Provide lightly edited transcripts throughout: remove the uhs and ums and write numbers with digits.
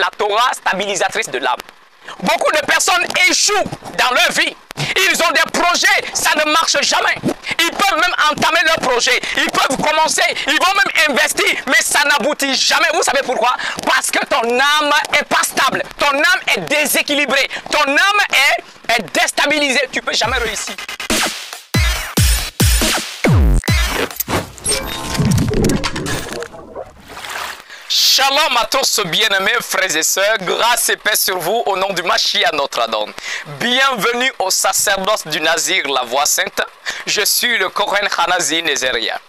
la Torah stabilisatrice de l'âme. Beaucoup de personnes échouent dans leur vie. Ils ont des projets, ça ne marche jamais. Ils peuvent même entamer leur projet. Ils peuvent commencer, ils vont même investir, mais ça n'aboutit jamais. Vous savez pourquoi? Parce que ton âme n'est pas stable. Ton âme est déséquilibrée. Ton âme est déstabilisée. Tu ne peux jamais réussir. Shalom à tous bien-aimés frères et sœurs, grâce et paix sur vous au nom du Mashiach notre Adon. Bienvenue au sacerdoce du Nazir, la voix sainte. Je suis le Kohen Hanazi Nézéria.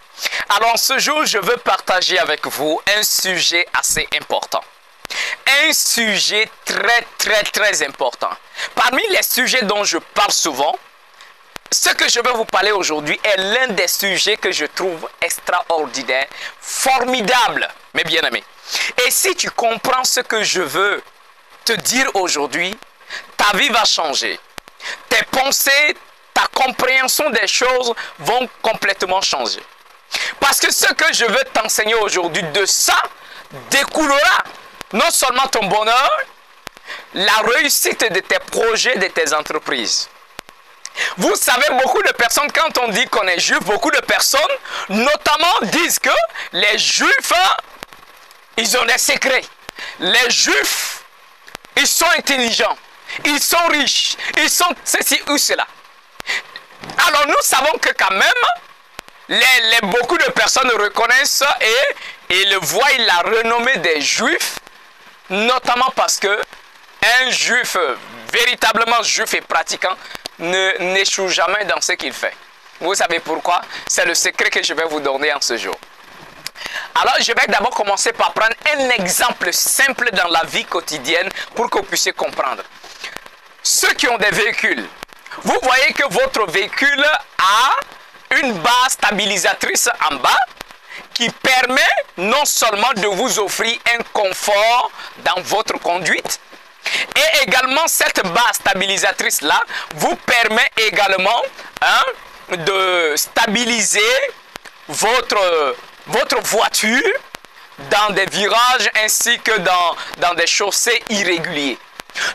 Alors ce jour, je veux partager avec vous un sujet assez important. Un sujet très important. Parmi les sujets dont je parle souvent, ce que je veux vous parler aujourd'hui est l'un des sujets que je trouve extraordinaire, formidable, mes bien-aimés. Et si tu comprends ce que je veux te dire aujourd'hui, ta vie va changer. Tes pensées, ta compréhension des choses vont complètement changer. Parce que ce que je veux t'enseigner aujourd'hui, de ça découlera non seulement ton bonheur, la réussite de tes projets, de tes entreprises. Vous savez, beaucoup de personnes, quand on dit qu'on est juif, beaucoup de personnes, notamment, disent que les juifs, ils ont des secrets. Les juifs, ils sont intelligents, ils sont riches, ils sont ceci ou cela. Alors nous savons que quand même, beaucoup de personnes reconnaissent et ils voient la renommée des juifs, notamment parce que un juif, véritablement juif et pratiquant, n'échoue jamais dans ce qu'il fait. Vous savez pourquoi? C'est le secret que je vais vous donner en ce jour. Alors, je vais d'abord commencer par prendre un exemple simple dans la vie quotidienne pour que vous puissiez comprendre. Ceux qui ont des véhicules, vous voyez que votre véhicule a une base stabilisatrice en bas qui permet non seulement de vous offrir un confort dans votre conduite, et également cette base stabilisatrice là vous permet également de stabiliser votre voiture dans des virages ainsi que dans des chaussées irréguliers.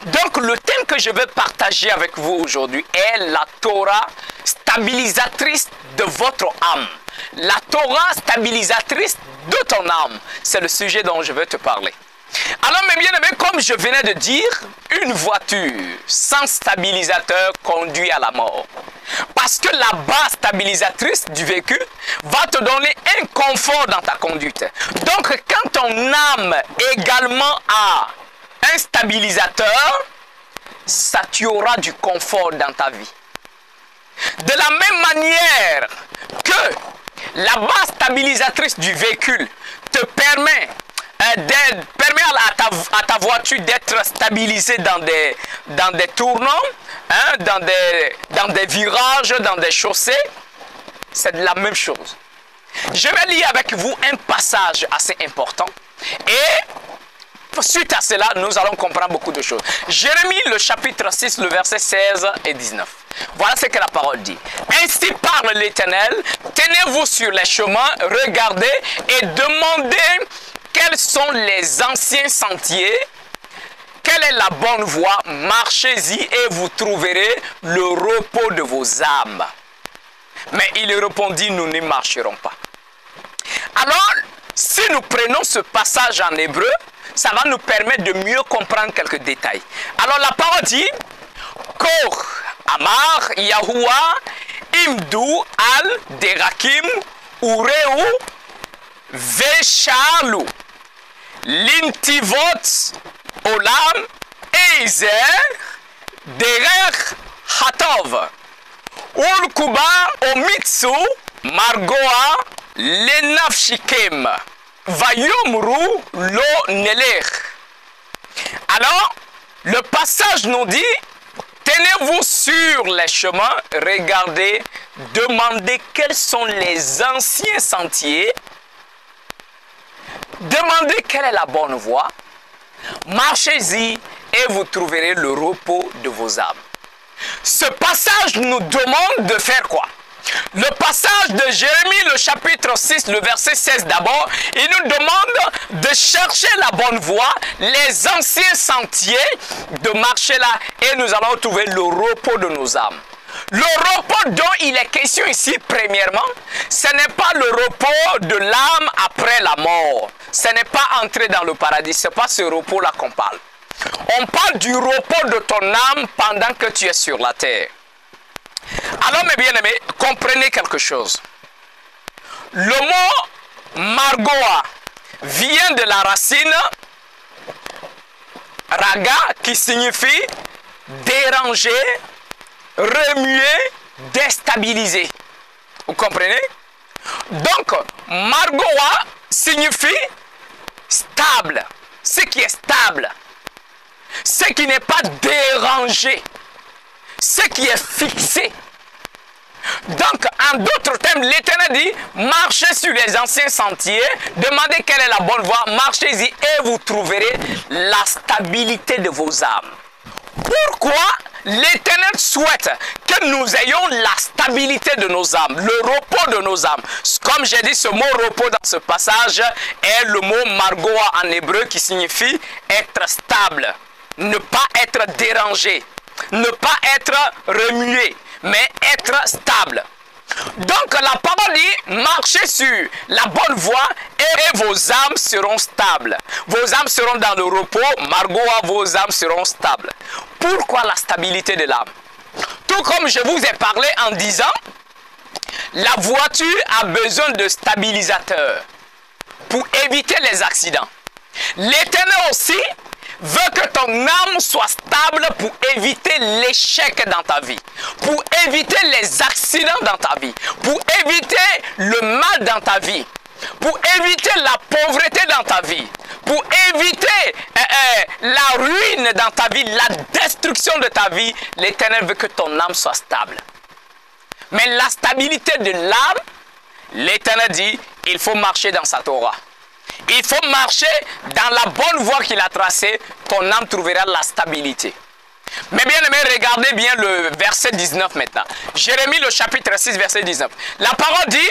Donc le thème que je veux partager avec vous aujourd'hui est la Torah stabilisatrice de votre âme. La Torah stabilisatrice de ton âme, c'est le sujet dont je veux te parler. Alors mes bien-aimés, comme je venais de dire, une voiture sans stabilisateur conduit à la mort. Parce que la base stabilisatrice du véhicule va te donner un confort dans ta conduite. Donc quand ton âme également a un stabilisateur, ça tu auras du confort dans ta vie. De la même manière que la base stabilisatrice du véhicule te permet à ta voiture d'être stabilisée dans des tournants, dans des virages, dans des chaussées, c'est la même chose. Je vais lire avec vous un passage assez important et suite à cela, nous allons comprendre beaucoup de choses. Jérémie, le chapitre 6, le verset 16 et 19. Voilà ce que la parole dit. Ainsi parle l'Éternel, tenez-vous sur les chemins, regardez et demandez quels sont les anciens sentiers, quelle est la bonne voie, marchez-y et vous trouverez le repos de vos âmes. Mais il répondit, nous n'y marcherons pas. Alors, si nous prenons ce passage en hébreu, ça va nous permettre de mieux comprendre quelques détails. Alors la parole dit, Kor Amar Yahuwah Imdu al Derakim Ureu Veshalu Lintivot Olam Eizer Derer Hatov Ulkuba Omitsu Margoa Lenafshikem Vayomru Lo Nelech. Alors, le passage nous dit, tenez-vous sur les chemins, regardez, demandez quels sont les anciens sentiers, demandez quelle est la bonne voie, marchez-y et vous trouverez le repos de vos âmes. Ce passage nous demande de faire quoi? Le passage de Jérémie, le chapitre 6, le verset 16 d'abord, il nous demande de chercher la bonne voie, les anciens sentiers, de marcher là, et nous allons trouver le repos de nos âmes. Le repos dont il est question ici, premièrement, ce n'est pas le repos de l'âme après la mort. Ce n'est pas entrer dans le paradis, ce n'est pas ce repos-là qu'on parle. On parle du repos de ton âme pendant que tu es sur la terre. Alors mes bien-aimés, comprenez quelque chose. Le mot margoa vient de la racine raga qui signifie déranger, remuer, déstabiliser. Vous comprenez? Donc, margoa signifie stable, ce qui est stable, ce qui n'est pas dérangé, ce qui est fixé. Donc, en d'autres termes, l'Éternel dit, marchez sur les anciens sentiers, demandez quelle est la bonne voie, marchez-y et vous trouverez la stabilité de vos âmes. Pourquoi l'Éternel souhaite que nous ayons la stabilité de nos âmes, le repos de nos âmes? Comme j'ai dit, ce mot repos dans ce passage est le mot margoa en hébreu qui signifie être stable, ne pas être dérangé, ne pas être remué, mais être stable. Donc la parole dit, marchez sur la bonne voie et vos âmes seront stables. Vos âmes seront dans le repos, margoa, vos âmes seront stables. Pourquoi la stabilité de l'âme? Tout comme je vous ai parlé en disant, la voiture a besoin de stabilisateurs pour éviter les accidents. L'Éternel aussi veut que ton âme soit stable pour éviter l'échec dans ta vie, pour éviter les accidents dans ta vie, pour éviter le mal dans ta vie, pour éviter la pauvreté dans ta vie, pour éviter la ruine dans ta vie, la destruction de ta vie. L'Éternel veut que ton âme soit stable. Mais la stabilité de l'âme, l'Éternel dit, il faut marcher dans sa Torah. Il faut marcher dans la bonne voie qu'il a tracée, ton âme trouvera la stabilité. Mais bien aimé, regardez bien le verset 19 maintenant. Jérémie le chapitre 6 verset 19. La parole dit,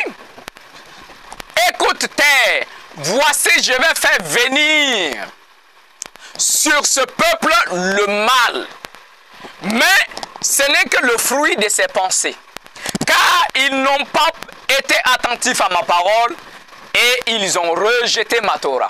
écoute terre, voici je vais faire venir sur ce peuple le mal. Mais ce n'est que le fruit de ses pensées. Car ils n'ont pas été attentifs à ma parole, et ils ont rejeté ma Torah.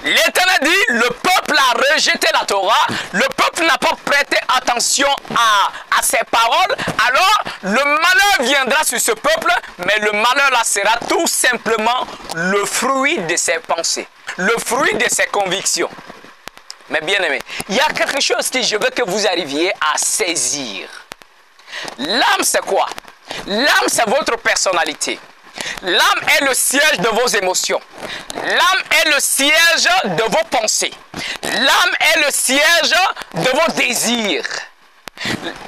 L'Éternel dit, le peuple a rejeté la Torah, le peuple n'a pas prêté attention à ses paroles, alors le malheur viendra sur ce peuple, mais le malheur là sera tout simplement le fruit de ses pensées, le fruit de ses convictions. Mais bien aimé, il y a quelque chose que je veux que vous arriviez à saisir. L'âme c'est quoi? L'âme c'est votre personnalité. L'âme est le siège de vos émotions. L'âme est le siège de vos pensées. L'âme est le siège de vos désirs.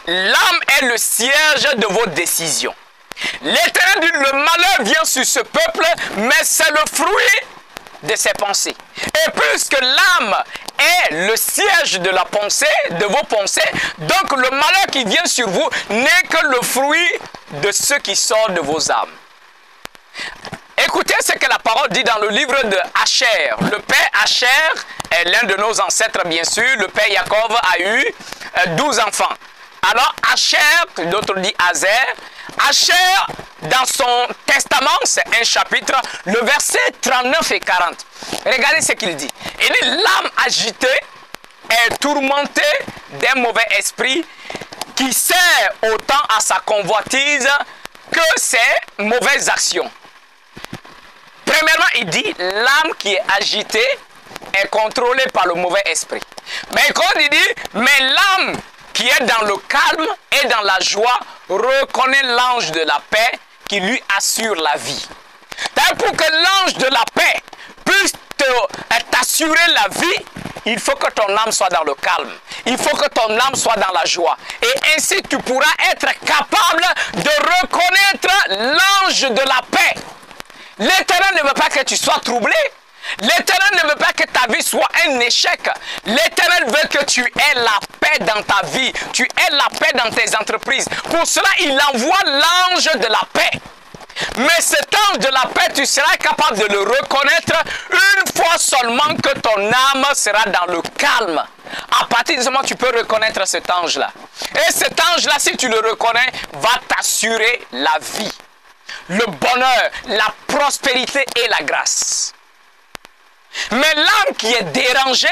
L'âme est le siège de vos décisions. L'Éternel dit, le malheur vient sur ce peuple, mais c'est le fruit de ses pensées. Et puisque l'âme est le siège de la pensée, de vos pensées, donc le malheur qui vient sur vous n'est que le fruit de ce qui sort de vos âmes. Écoutez ce que la parole dit dans le livre de Asher. Le père Asher est l'un de nos ancêtres, bien sûr. Le père Jacob a eu 12 enfants. Alors Asher, d'autres disent Azer, Asher, dans son testament, c'est un chapitre, le verset 39 et 40. Regardez ce qu'il dit. Il dit, l'âme agitée est tourmentée d'un mauvais esprit qui sert autant à sa convoitise que ses mauvaises actions. Premièrement, il dit, l'âme qui est agitée est contrôlée par le mauvais esprit. Mais quand il dit, mais l'âme qui est dans le calme et dans la joie reconnaît l'ange de la paix qui lui assure la vie. Pour que l'ange de la paix puisse t'assurer la vie, il faut que ton âme soit dans le calme. Il faut que ton âme soit dans la joie. Et ainsi, tu pourras être capable de reconnaître l'ange de la paix. L'Éternel ne veut pas que tu sois troublé. L'Éternel ne veut pas que ta vie soit un échec. L'Éternel veut que tu aies la paix dans ta vie. Tu aies la paix dans tes entreprises. Pour cela, il envoie l'ange de la paix. Mais cet ange de la paix, tu seras capable de le reconnaître une fois seulement que ton âme sera dans le calme. À partir de ce moment, tu peux reconnaître cet ange-là. Et cet ange-là, si tu le reconnais, va t'assurer la vie, le bonheur, la prospérité et la grâce. Mais l'âme qui est dérangée,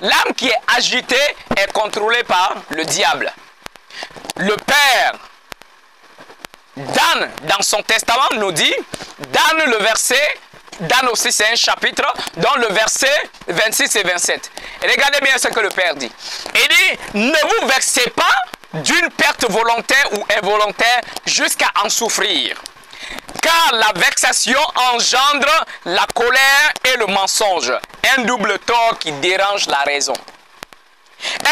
l'âme qui est agitée, est contrôlée par le diable. Le Père, Dan, dans son testament, nous dit, Dan le verset, Dan aussi c'est un chapitre, dans le verset 26 et 27. Et regardez bien ce que le Père dit. Il dit, ne vous vexez pas d'une perte volontaire ou involontaire jusqu'à en souffrir. Car la vexation engendre la colère et le mensonge. Un double tort qui dérange la raison.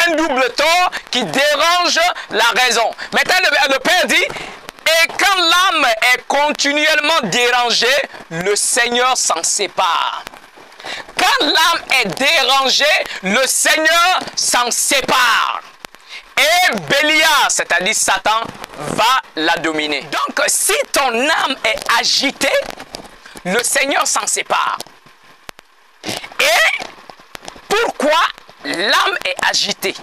Un double tort qui dérange la raison. Maintenant, le Père dit, et quand l'âme est continuellement dérangée, le Seigneur s'en sépare. Quand l'âme est dérangée, le Seigneur s'en sépare. Et Bélial, c'est-à-dire Satan, va la dominer. Donc, si ton âme est agitée, le Seigneur s'en sépare. Et pourquoi l'âme est agitée?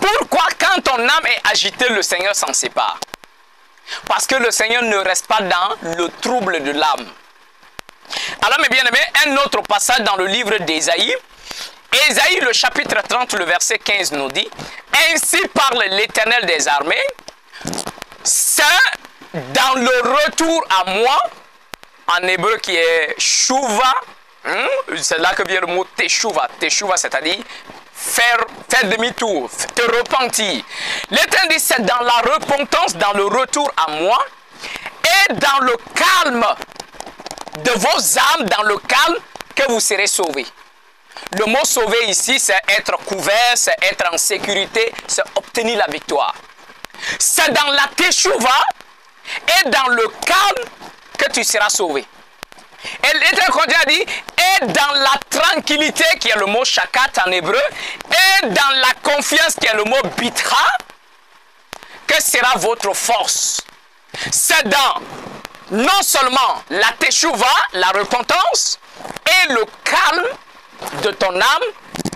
Pourquoi quand ton âme est agitée, le Seigneur s'en sépare? Parce que le Seigneur ne reste pas dans le trouble de l'âme. Alors, mes bien-aimés, un autre passage dans le livre d'Ésaïe. Ésaïe, le chapitre 30, le verset 15 nous dit, « Ainsi parle l'Éternel des armées, c'est dans le retour à moi, en hébreu qui est Shuva, c'est là que vient le mot Teshuva, Teshuva c'est-à-dire faire demi-tour, te repentir. L'Éternel dit, c'est dans la repentance, dans le retour à moi, et dans le calme de vos âmes, dans le calme, que vous serez sauvés. » Le mot sauver ici, c'est être couvert, c'est être en sécurité, c'est obtenir la victoire. C'est dans la teshuva et dans le calme que tu seras sauvé. Et l'Éternel continue à dire, et dans la tranquillité, qui est le mot shakat en hébreu, et dans la confiance, qui est le mot bitra, que sera votre force. C'est dans non seulement la teshuva, la repentance, et le calme de ton âme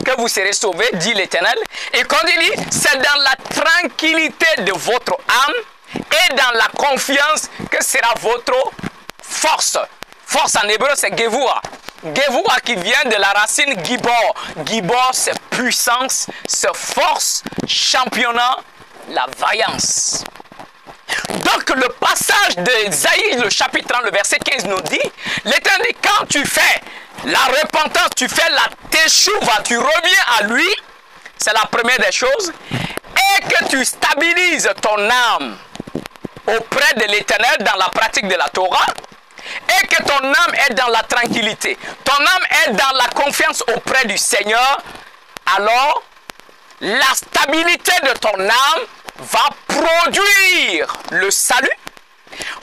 que vous serez sauvés, dit l'Éternel. Et quand il dit, c'est dans la tranquillité de votre âme et dans la confiance que sera votre force. Force en hébreu, c'est Gevura. Gevura qui vient de la racine Gibor. Gibor, c'est puissance, c'est force, championnat, la vaillance. Donc le passage d'Ésaïe, le chapitre 30, le verset 15 nous dit, l'Éternel dit, quand tu fais la repentance, tu fais la teshuva, tu reviens à lui, c'est la première des choses, et que tu stabilises ton âme auprès de l'Éternel dans la pratique de la Torah, et que ton âme est dans la tranquillité, ton âme est dans la confiance auprès du Seigneur, alors la stabilité de ton âme va produire le salut,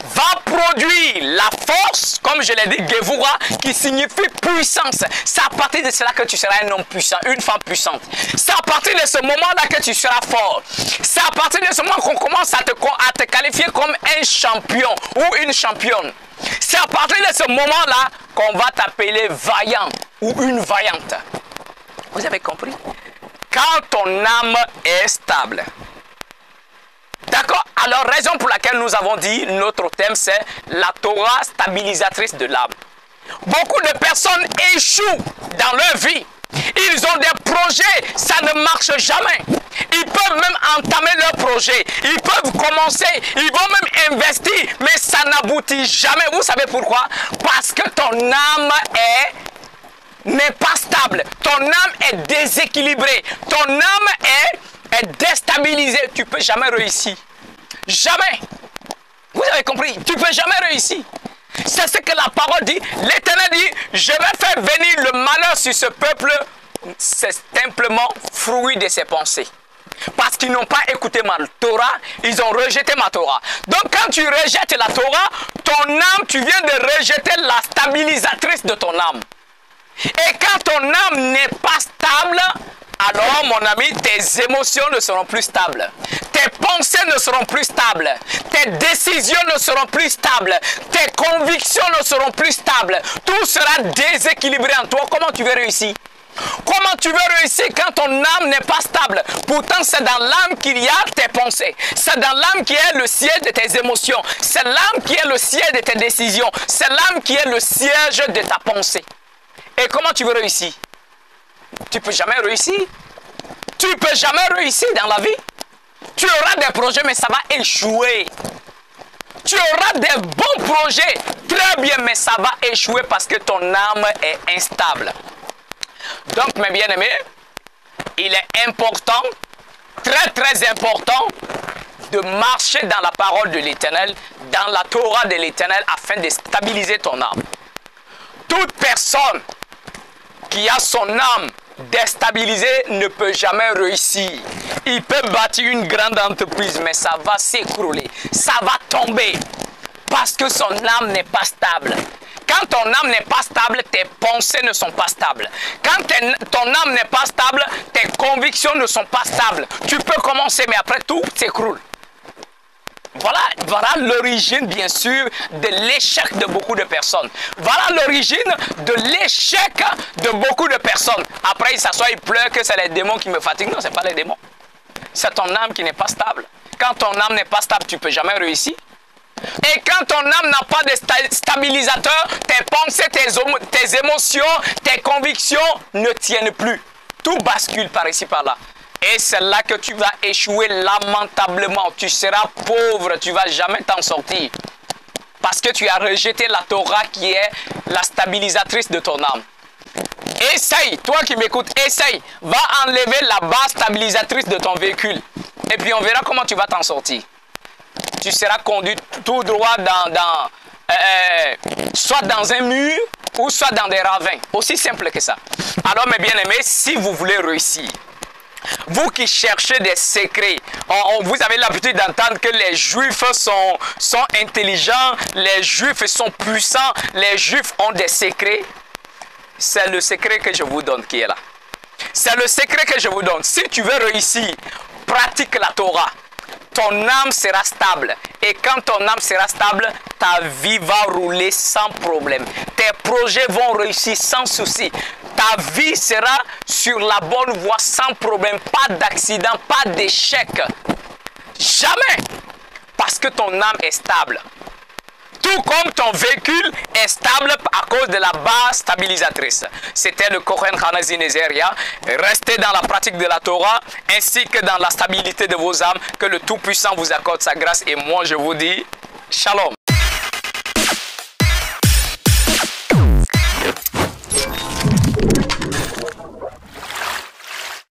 va produire la force, comme je l'ai dit, Gevura, qui signifie puissance. C'est à partir de cela que tu seras un homme puissant, une femme puissante. C'est à partir de ce moment-là que tu seras fort. C'est à partir de ce moment qu'on commence à te qualifier comme un champion ou une championne. C'est à partir de ce moment-là qu'on va t'appeler vaillant ou une vaillante. Vous avez compris? Quand ton âme est stable. D'accord? Alors, raison pour laquelle nous avons dit, notre thème, c'est la Torah stabilisatrice de l'âme. Beaucoup de personnes échouent dans leur vie. Ils ont des projets, ça ne marche jamais. Ils peuvent même entamer leur projet. Ils peuvent commencer, ils vont même investir, mais ça n'aboutit jamais. Vous savez pourquoi? Parce que ton âme n'est pas stable. Ton âme est déséquilibrée. Ton âme est déstabilisée. Tu ne peux jamais réussir. Jamais. Vous avez compris? Tu ne peux jamais réussir. C'est ce que la parole dit. L'Éternel dit, je vais faire venir le malheur sur ce peuple. C'est simplement fruit de ses pensées. Parce qu'ils n'ont pas écouté ma Torah, ils ont rejeté ma Torah. Donc quand tu rejettes la Torah, ton âme, tu viens de rejeter la stabilisatrice de ton âme. Et quand ton âme n'est pas stable, alors mon ami, tes émotions ne seront plus stables. Tes pensées ne seront plus stables. Tes décisions ne seront plus stables. Tes convictions ne seront plus stables. Tout sera déséquilibré en toi. Comment tu veux réussir? Comment tu veux réussir quand ton âme n'est pas stable? Pourtant, c'est dans l'âme qu'il y a tes pensées. C'est dans l'âme qui est le siège de tes émotions. C'est l'âme qui est le siège de tes décisions. C'est l'âme qui est le siège de ta pensée. Et comment tu veux réussir? Tu ne peux jamais réussir. Tu ne peux jamais réussir dans la vie. Tu auras des projets, mais ça va échouer. Tu auras des bons projets, très bien, mais ça va échouer parce que ton âme est instable. Donc, mes bien-aimés, il est important, très important, de marcher dans la parole de l'Éternel, dans la Torah de l'Éternel, afin de stabiliser ton âme. Toute personne qui a son âme déstabilisée ne peut jamais réussir. Il peut bâtir une grande entreprise, mais ça va s'écrouler, ça va tomber, parce que son âme n'est pas stable. Quand ton âme n'est pas stable, tes pensées ne sont pas stables. Quand ton âme n'est pas stable, tes convictions ne sont pas stables. Tu peux commencer, mais après tout s'écroule. Voilà l'origine, bien sûr, de l'échec de beaucoup de personnes. Voilà l'origine de l'échec de beaucoup de personnes. Après, ils s'assoient, ils pleurent que c'est les démons qui me fatiguent. Non, ce n'est pas les démons. C'est ton âme qui n'est pas stable. Quand ton âme n'est pas stable, tu ne peux jamais réussir. Et quand ton âme n'a pas de stabilisateur, tes pensées, tes émotions, tes convictions ne tiennent plus. Tout bascule par ici, par là. Et c'est là que tu vas échouer lamentablement. Tu seras pauvre, tu ne vas jamais t'en sortir. Parce que tu as rejeté la Torah qui est la stabilisatrice de ton âme. Essaye, toi qui m'écoutes, essaye. Va enlever la base stabilisatrice de ton véhicule. Et puis on verra comment tu vas t'en sortir. Tu seras conduit tout droit soit dans un mur ou soit dans des ravins. Aussi simple que ça. Alors mes bien-aimés, si vous voulez réussir, vous qui cherchez des secrets, vous avez l'habitude d'entendre que les Juifs sont intelligents, les Juifs sont puissants, les Juifs ont des secrets. C'est le secret que je vous donne qui est là. C'est le secret que je vous donne. Si tu veux réussir, pratique la Torah. Ton âme sera stable. Et quand ton âme sera stable, ta vie va rouler sans problème. Tes projets vont réussir sans souci. Ta vie sera sur la bonne voie sans problème. Pas d'accident, pas d'échec. Jamais. Parce que ton âme est stable. Tout comme ton véhicule est stable à cause de la base stabilisatrice. C'était le Kohen Hanazi Nezeria. Restez dans la pratique de la Torah ainsi que dans la stabilité de vos âmes. Que le Tout-Puissant vous accorde sa grâce. Et moi je vous dis Shalom.